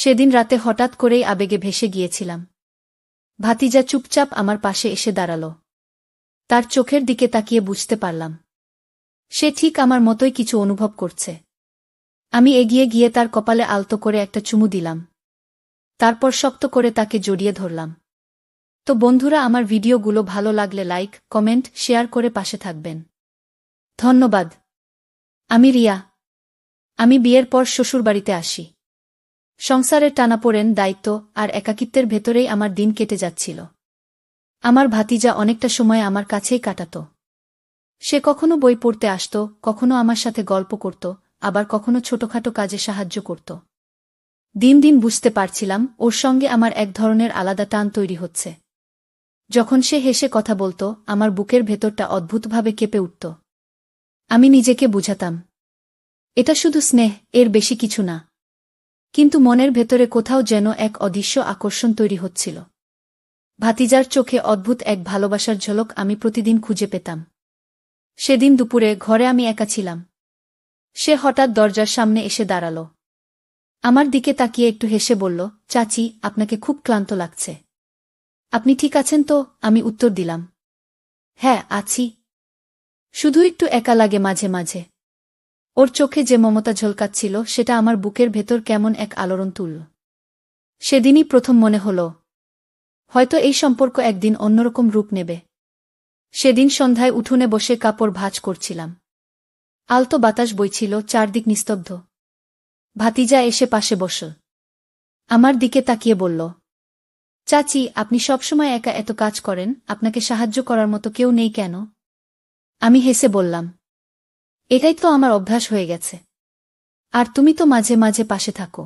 সেদিন রাতে হঠাৎ করেই আবেগে ভেসে গিয়েছিলাম। ভাতিজা চুপচাপ আমার পাশে এসে দাঁড়াল। তার চোখের দিকে তাকিয়ে বুঝতে পারলাম সে ঠিক আমার মতোই কিছু অনুভব করছে। আমি এগিয়ে গিয়ে তার কপালে আলতো করে একটা চুমু দিলাম। তারপর শক্ত করে তাকে জড়িয়ে ধরলাম। তো বন্ধুরা, আমার ভিডিওগুলো ভালো লাগলে লাইক, কমেন্ট, শেয়ার করে পাশে থাকবেন। ধন্যবাদ। আমি রিয়া। আমি বিয়ের পর শ্বশুরবাড়িতে আসি। সংসারের টানাপোড়েন, দায়িত্ব আর একাকিত্বের ভেতরেই আমার দিন কেটে যাচ্ছিল। আমার ভাতিজা অনেকটা সময় আমার কাছেই কাটাত। সে কখনো বই পড়তে আসত, কখনো আমার সাথে গল্প করত, আবার কখনো ছোটখাটো কাজে সাহায্য করত। দিন দিন বুঝতে পারছিলাম ওর সঙ্গে আমার এক ধরনের আলাদা টান তৈরি হচ্ছে। যখন সে হেসে কথা বলত, আমার বুকের ভেতরটা অদ্ভুতভাবে কেঁপে উঠত। আমি নিজেকে বুঝাতাম এটা শুধু স্নেহ, এর বেশি কিছু না। কিন্তু মনের ভেতরে কোথাও যেন এক অদৃশ্য আকর্ষণ তৈরি হচ্ছিল। ভাতিজার চোখে অদ্ভুত এক ভালোবাসার ঝলক আমি প্রতিদিন খুঁজে পেতাম। সেদিন দুপুরে ঘরে আমি একা ছিলাম। সে হঠাৎ দরজার সামনে এসে দাঁড়াল। আমার দিকে তাকিয়ে একটু হেসে বলল, চাচি, আপনাকে খুব ক্লান্ত লাগছে। আপনি ঠিক আছেন তো? আমি উত্তর দিলাম, হ্যাঁ, আছি। শুধু একটু একা লাগে মাঝে মাঝে। ওর চোখে যে মমতা ঝলকাচ্ছিল সেটা আমার বুকের ভেতর কেমন এক আলোড়ন তুলল। সেদিনই প্রথম মনে হল হয়তো এই সম্পর্ক একদিন অন্যরকম রূপ নেবে। সেদিন সন্ধ্যায় উঠোনে বসে কাপড় ভাঁজ করছিলাম। আলতো বাতাস বইছিল, চারদিক নিস্তব্ধ। ভাতিজা এসে পাশে বসল। আমার দিকে তাকিয়ে বলল, চাচি, আপনি সবসময় একা এত কাজ করেন, আপনাকে সাহায্য করার মতো কেউ নেই কেন? আমি হেসে বললাম, এটাই তো আমার অভ্যাস হয়ে গেছে। আর তুমি তো মাঝে মাঝে পাশে থাকো।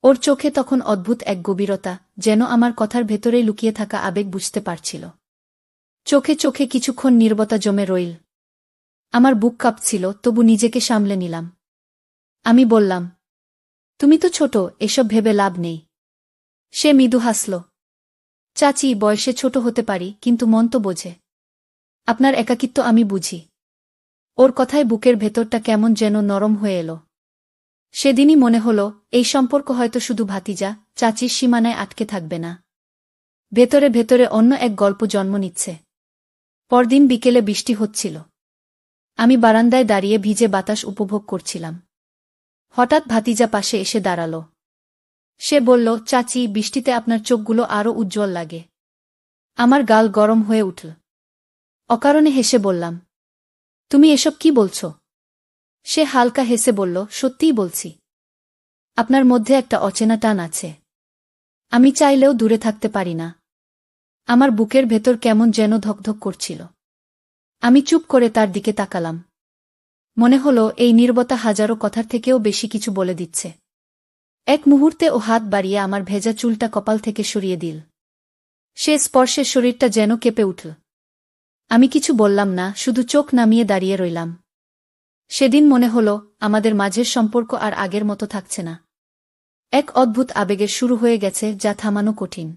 ওর চোখে তখন অদ্ভুত এক গভীরতা, যেন আমার কথার ভেতরেই লুকিয়ে থাকা আবেগ বুঝতে পারছিল। চোখে চোখে কিছুক্ষণ নীরবতা জমে রইল। আমার বুক কাঁপছিল, তবু নিজেকে সামলে নিলাম। আমি বললাম, তুমি তো ছোট, এসব ভেবে লাভ নেই। সে মৃদু হাসল। চাচি, বয়সে ছোট হতে পারি, কিন্তু মন তো বোঝে। আপনার একাকিত্ব আমি বুঝি। ওর কথায় বুকের ভেতরটা কেমন যেন নরম হয়ে এলো। সেদিনই মনে হল এই সম্পর্ক হয়তো শুধু ভাতিজা চাচির সীমানায় আটকে থাকবে না। ভেতরে ভেতরে অন্য এক গল্প জন্ম নিচ্ছে। পরদিন বিকেলে বৃষ্টি হচ্ছিল। আমি বারান্দায় দাঁড়িয়ে ভিজে বাতাস উপভোগ করছিলাম। হঠাৎ ভাতিজা পাশে এসে দাঁড়াল। সে বলল, চাচি, বৃষ্টিতে আপনার চোখগুলো আরও উজ্জ্বল লাগে। আমার গাল গরম হয়ে উঠল। অকারণে হেসে বললাম, তুমি এসব কি বলছ? সে হালকা হেসে বলল, সত্যিই বলছি। আপনার মধ্যে একটা অচেনা টান আছে। আমি চাইলেও দূরে থাকতে পারি না। আমার বুকের ভেতর কেমন যেন ধকধক করছিল। আমি চুপ করে তার দিকে তাকালাম। মনে হল এই নীরবতা হাজারো কথার থেকেও বেশি কিছু বলে দিচ্ছে। এক মুহূর্তে ও হাত বাড়িয়ে আমার ভেজা চুলটা কপাল থেকে সরিয়ে দিল। সে স্পর্শে শরীরটা যেন কেঁপে উঠল। আমি কিছু বললাম না, শুধু চোখ নামিয়ে দাঁড়িয়ে রইলাম। সেদিন মনে হল আমাদের মাঝের সম্পর্ক আর আগের মতো থাকছে না। এক অদ্ভুত আবেগের শুরু হয়ে গেছে, যা থামানো কঠিন।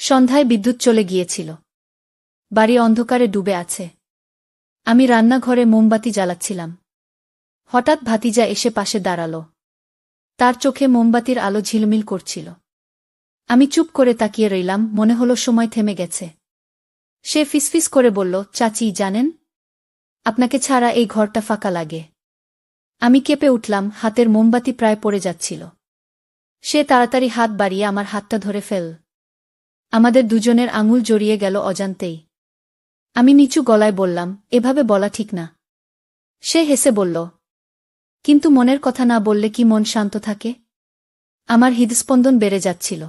সন্ধ্যায় বিদ্যুৎ চলে গিয়েছিল। বাড়ি অন্ধকারে ডুবে আছে। আমি রান্নাঘরে মোমবাতি জ্বালাচ্ছিলাম। হঠাৎ ভাতিজা এসে পাশে দাঁড়াল। তার চোখে মোমবাতির আলো ঝিলমিল করছিল। আমি চুপ করে তাকিয়ে রইলাম, মনে হল সময় থেমে গেছে। সে ফিসফিস করে বলল, চাচি, জানেন, আপনাকে ছাড়া এই ঘরটা ফাঁকা লাগে। আমি কেঁপে উঠলাম, হাতের মোমবাতি প্রায় পড়ে যাচ্ছিল। সে তাড়াতাড়ি হাত বাড়িয়ে আমার হাতটা ধরে ফেল। আমাদের দুজনের আঙুল জড়িয়ে গেল অজান্তেই। আমি নিচু গলায় বললাম, এভাবে বলা ঠিক না। সে হেসে বলল, কিন্তু মনের কথা না বললে কি মন শান্ত থাকে? আমার হৃদস্পন্দন বেড়ে যাচ্ছিল।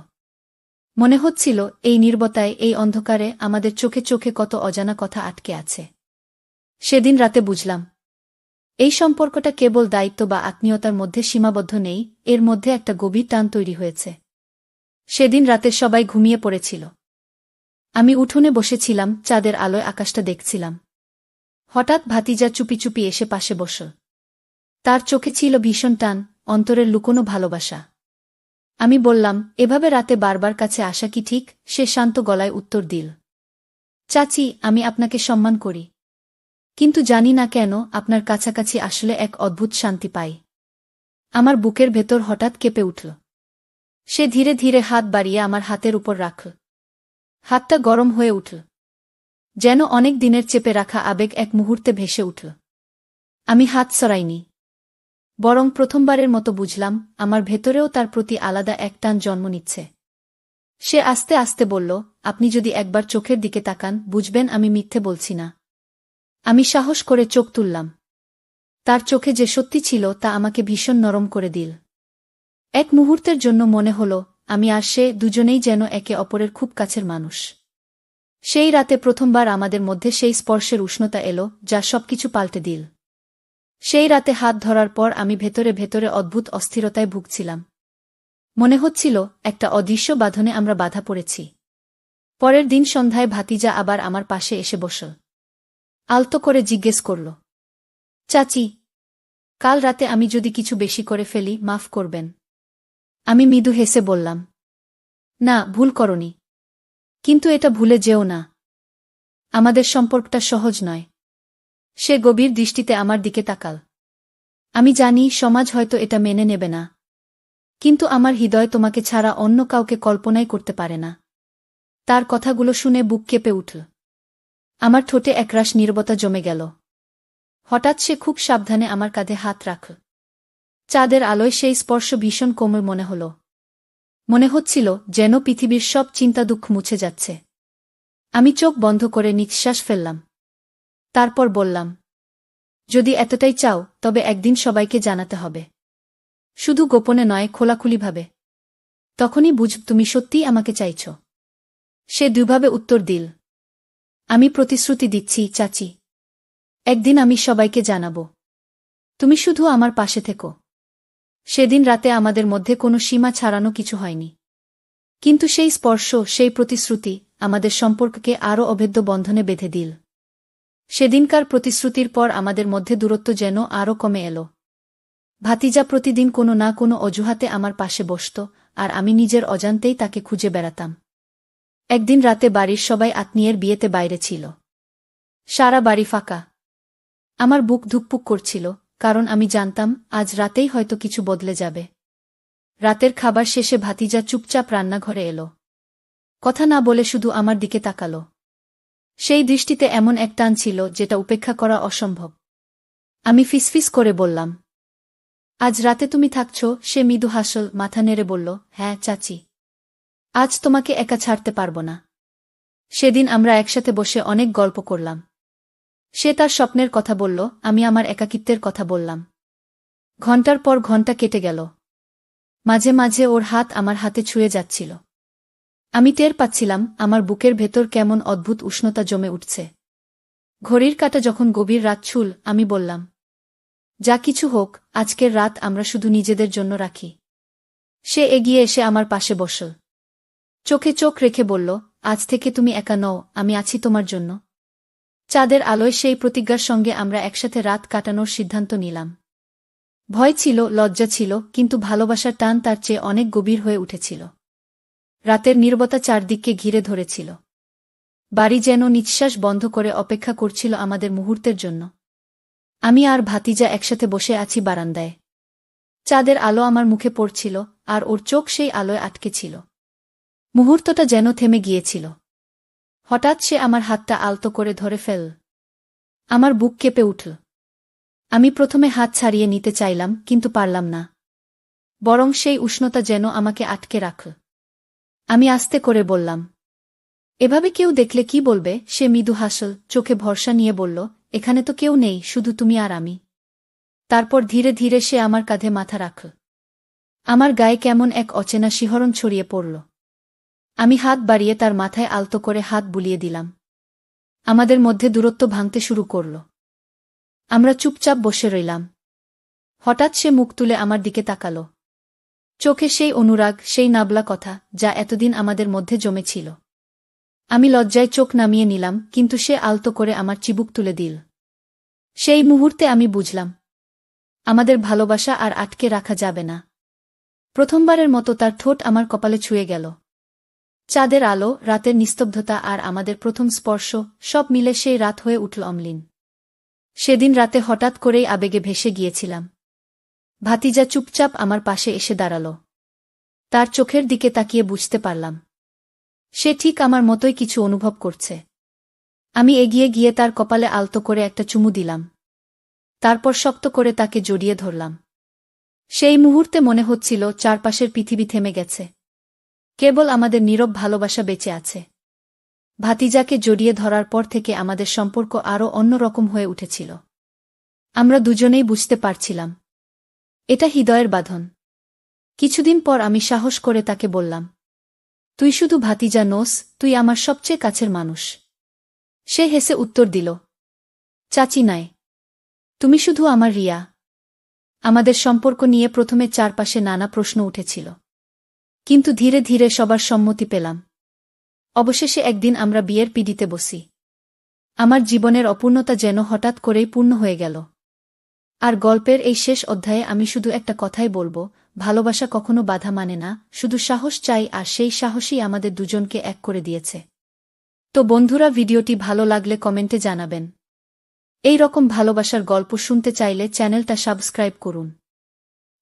মনে হচ্ছিল এই নীরবতায়, এই অন্ধকারে আমাদের চোখে চোখে কত অজানা কথা আটকে আছে। সেদিন রাতে বুঝলাম, এই সম্পর্কটা কেবল দায়িত্ব বা আত্মীয়তার মধ্যে সীমাবদ্ধ নেই, এর মধ্যে একটা গভীর টান তৈরি হয়েছে। সেদিন রাতে সবাই ঘুমিয়ে পড়েছিল। আমি উঠোনে বসেছিলাম, চাঁদের আলোয় আকাশটা দেখছিলাম। হঠাৎ ভাতিজা চুপি চুপি এসে পাশে বসল। তার চোখে ছিল ভীষণ টান, অন্তরের লুকোনো ভালোবাসা। আমি বললাম, এভাবে রাতে বারবার কাছে আসা কি ঠিক? সে শান্ত গলায় উত্তর দিল, চাচি, আমি আপনাকে সম্মান করি, কিন্তু জানি না কেন আপনার কাছাকাছি আসলে এক অদ্ভুত শান্তি পাই। আমার বুকের ভেতর হঠাৎ কেঁপে উঠল। সে ধীরে ধীরে হাত বাড়িয়ে আমার হাতের উপর রাখল। হাতটা গরম হয়ে উঠল, যেন অনেক দিনের চেপে রাখা আবেগ এক মুহূর্তে ভেসে উঠল। আমি হাত সরাইনি, বরং প্রথমবারের মতো বুঝলাম আমার ভেতরেও তার প্রতি আলাদা এক টান জন্ম নিচ্ছে। সে আস্তে আস্তে বলল, আপনি যদি একবার চোখের দিকে তাকান বুঝবেন আমি মিথ্যে বলছি না। আমি সাহস করে চোখ তুললাম। তার চোখে যে সত্যি ছিল তা আমাকে ভীষণ নরম করে দিল। এক মুহূর্তের জন্য মনে হল আমি আর সে দুজনেই যেন একে অপরের খুব কাছের মানুষ। সেই রাতে প্রথমবার আমাদের মধ্যে সেই স্পর্শের উষ্ণতা এলো যা সবকিছু পাল্টে দিল। সেই রাতে হাত ধরার পর আমি ভেতরে ভেতরে অদ্ভুত অস্থিরতায় ভুগছিলাম। মনে হচ্ছিল একটা অদৃশ্য বাঁধনে আমরা বাধা পড়েছি। পরের দিন সন্ধ্যায় ভাতিজা আবার আমার পাশে এসে বসল। আলতো করে জিজ্ঞেস করল, চাচি, কাল রাতে আমি যদি কিছু বেশি করে ফেলি মাফ করবেন? আমি মৃদু হেসে বললাম, না, ভুল করনি, কিন্তু এটা ভুলে যেও না, আমাদের সম্পর্কটা সহজ নয়। সে গভীর দৃষ্টিতে আমার দিকে তাকাল। আমি জানি সমাজ হয়তো এটা মেনে নেবে না, কিন্তু আমার হৃদয় তোমাকে ছাড়া অন্য কাউকে কল্পনাই করতে পারে না। তার কথাগুলো শুনে বুক কেঁপে উঠল। আমার ঠোঁটে একরাশ নীরবতা জমে গেল। হঠাৎ সে খুব সাবধানে আমার কাঁধে হাত রাখল। চাঁদের আলোয় সেই স্পর্শ ভীষণ কোমল মনে হল। মনে হচ্ছিল যেন পৃথিবীর সব চিন্তা দুঃখ মুছে যাচ্ছে। আমি চোখ বন্ধ করে নিঃশ্বাস ফেললাম। তারপর বললাম, যদি এতটাই চাও তবে একদিন সবাইকে জানাতে হবে, শুধু গোপনে নয়, খোলাখুলিভাবে। তখনই বুঝব তুমি সত্যিই আমাকে চাইছ। সে দুইভাবে উত্তর দিল, আমি প্রতিশ্রুতি দিচ্ছি চাচি, একদিন আমি সবাইকে জানাব। তুমি শুধু আমার পাশে থেকো। সেদিন রাতে আমাদের মধ্যে কোনো সীমা ছাড়ানো কিছু হয়নি, কিন্তু সেই স্পর্শ, সেই প্রতিশ্রুতি আমাদের সম্পর্ককে আরও অভেদ্য বন্ধনে বেঁধে দিল। সেদিনকার প্রতিশ্রুতির পর আমাদের মধ্যে দূরত্ব যেন আরও কমে এল। ভাতিজা প্রতিদিন কোনো না কোনো অজুহাতে আমার পাশে বসত, আর আমি নিজের অজান্তেই তাকে খুঁজে বেড়াতাম। একদিন রাতে বাড়ির সবাই আত্মীয়ের বিয়েতে বাইরে ছিল। সারা বাড়ি ফাঁকা। আমার বুক ধুকপুক করছিল, কারণ আমি জানতাম আজ রাতেই হয়তো কিছু বদলে যাবে। রাতের খাবার শেষে ভাতিজা চুপচাপ রান্নাঘরে এলো। কথা না বলে শুধু আমার দিকে তাকাল। সেই দৃষ্টিতে এমন এক টান ছিল যেটা উপেক্ষা করা অসম্ভব। আমি ফিসফিস করে বললাম, আজ রাতে তুমি থাকছ? সে মৃদু হাসল, মাথা নেড়ে বলল, হ্যাঁ চাচি, আজ তোমাকে একা ছাড়তে পারব না। সেদিন আমরা একসাথে বসে অনেক গল্প করলাম। সে তার স্বপ্নের কথা বলল, আমি আমার একাকিত্বের কথা বললাম। ঘণ্টার পর ঘণ্টা কেটে গেল। মাঝে মাঝে ওর হাত আমার হাতে ছুঁয়ে যাচ্ছিল। আমি টের পাচ্ছিলাম আমার বুকের ভেতর কেমন অদ্ভুত উষ্ণতা জমে উঠছে। ঘড়ির কাঁটা যখন গভীর রাত ছুঁল, আমি বললাম, যা কিছু হোক, আজকের রাত আমরা শুধু নিজেদের জন্য রাখি। সে এগিয়ে এসে আমার পাশে বসল। চোখে চোখ রেখে বলল, আজ থেকে তুমি একা নও, আমি আছি তোমার জন্য। চাঁদের আলোয় সেই প্রতিজ্ঞার সঙ্গে আমরা একসাথে রাত কাটানোর সিদ্ধান্ত নিলাম। ভয় ছিল, লজ্জা ছিল, কিন্তু ভালোবাসার টান তার চেয়ে অনেক গভীর হয়ে উঠেছিল। রাতের নীরবতা চারদিককে ঘিরে ধরেছিল। বাড়ি যেন নিঃশ্বাস বন্ধ করে অপেক্ষা করছিল আমাদের মুহূর্তের জন্য। আমি আর ভাতিজা একসাথে বসে আছি বারান্দায়। চাঁদের আলো আমার মুখে পড়ছিল, আর ওর চোখ সেই আলোয় আটকে ছিল। মুহূর্তটা যেন থেমে গিয়েছিল। হঠাৎ সে আমার হাতটা আলতো করে ধরে ফেলল। আমার বুক কেঁপে উঠল। আমি প্রথমে হাত ছাড়িয়ে নিতে চাইলাম, কিন্তু পারলাম না। বরং সেই উষ্ণতা যেন আমাকে আটকে রাখল। আমি আস্তে করে বললাম, এভাবে কেউ দেখলে কি বলবে? সে মৃদু হাসল, চোখে ভরসা নিয়ে বলল, এখানে তো কেউ নেই, শুধু তুমি আর আমি। তারপর ধীরে ধীরে সে আমার কাঁধে মাথা রাখল। আমার গায়ে কেমন এক অচেনা শিহরণ ছড়িয়ে পড়ল। আমি হাত বাড়িয়ে তার মাথায় আলতো করে হাত বুলিয়ে দিলাম। আমাদের মধ্যে দূরত্ব ভাঙতে শুরু করল। আমরা চুপচাপ বসে রইলাম। হঠাৎ সে মুখ তুলে আমার দিকে তাকাল। চোখে সেই অনুরাগ, সেই নাবলা কথা, যা এতদিন আমাদের মধ্যে জমেছিল। আমি লজ্জায় চোখ নামিয়ে নিলাম, কিন্তু সে আলতো করে আমার চিবুক তুলে দিল। সেই মুহূর্তে আমি বুঝলাম, আমাদের ভালোবাসা আর আটকে রাখা যাবে না। প্রথমবারের মতো তার ঠোঁট আমার কপালে ছুঁয়ে গেল। চাঁদের আলো, রাতের নিস্তব্ধতা আর আমাদের প্রথম স্পর্শ, সব মিলে সেই রাত হয়ে উঠল অম্লিন। সেদিন রাতে হঠাৎ করেই আবেগে ভেসে গিয়েছিলাম। ভাতিজা চুপচাপ আমার পাশে এসে দাঁড়াল। তার চোখের দিকে তাকিয়ে বুঝতে পারলাম সে ঠিক আমার মতোই কিছু অনুভব করছে। আমি এগিয়ে গিয়ে তার কপালে আলতো করে একটা চুমু দিলাম। তারপর শক্ত করে তাকে জড়িয়ে ধরলাম। সেই মুহূর্তে মনে হচ্ছিল চারপাশের পৃথিবী থেমে গেছে, কেবল আমাদের নীরব ভালোবাসা বেঁচে আছে। ভাতিজাকে জড়িয়ে ধরার পর থেকে আমাদের সম্পর্ক আরও অন্যরকম হয়ে উঠেছিল। আমরা দুজনেই বুঝতে পারছিলাম এটা হৃদয়ের বাঁধন। কিছুদিন পর আমি সাহস করে তাকে বললাম, তুই শুধু ভাতিজা নোস, তুই আমার সবচেয়ে কাছের মানুষ। সে হেসে উত্তর দিল, চাচি নাই, তুমি শুধু আমার রিয়া। আমাদের সম্পর্ক নিয়ে প্রথমে চারপাশে নানা প্রশ্ন উঠেছিল, কিন্তু ধীরে ধীরে সবার সম্মতি পেলাম। অবশেষে একদিন আমরা বিয়ের পিঁড়িতে বসি। আমার জীবনের অপূর্ণতা যেন হঠাৎ করেই পূর্ণ হয়ে গেল। আর গল্পের এই শেষ অধ্যায়ে আমি শুধু একটা কথাই বলবো, ভালোবাসা কখনো বাধা মানে না, শুধু সাহস চাই, আর সেই সাহসই আমাদের দুজনকে এক করে দিয়েছে। তো বন্ধুরা, ভিডিওটি ভালো লাগলে কমেন্টে জানাবেন। এই রকম ভালোবাসার গল্প শুনতে চাইলে চ্যানেলটা সাবস্ক্রাইব করুন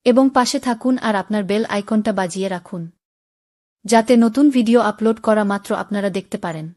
এবং পাশে থাকুন আর আপনার বেল আইকনটা বাজিয়ে রাখুন, যাতে নতুন ভিডিও আপলোড করা মাত্র আপনারা দেখতে পারেন।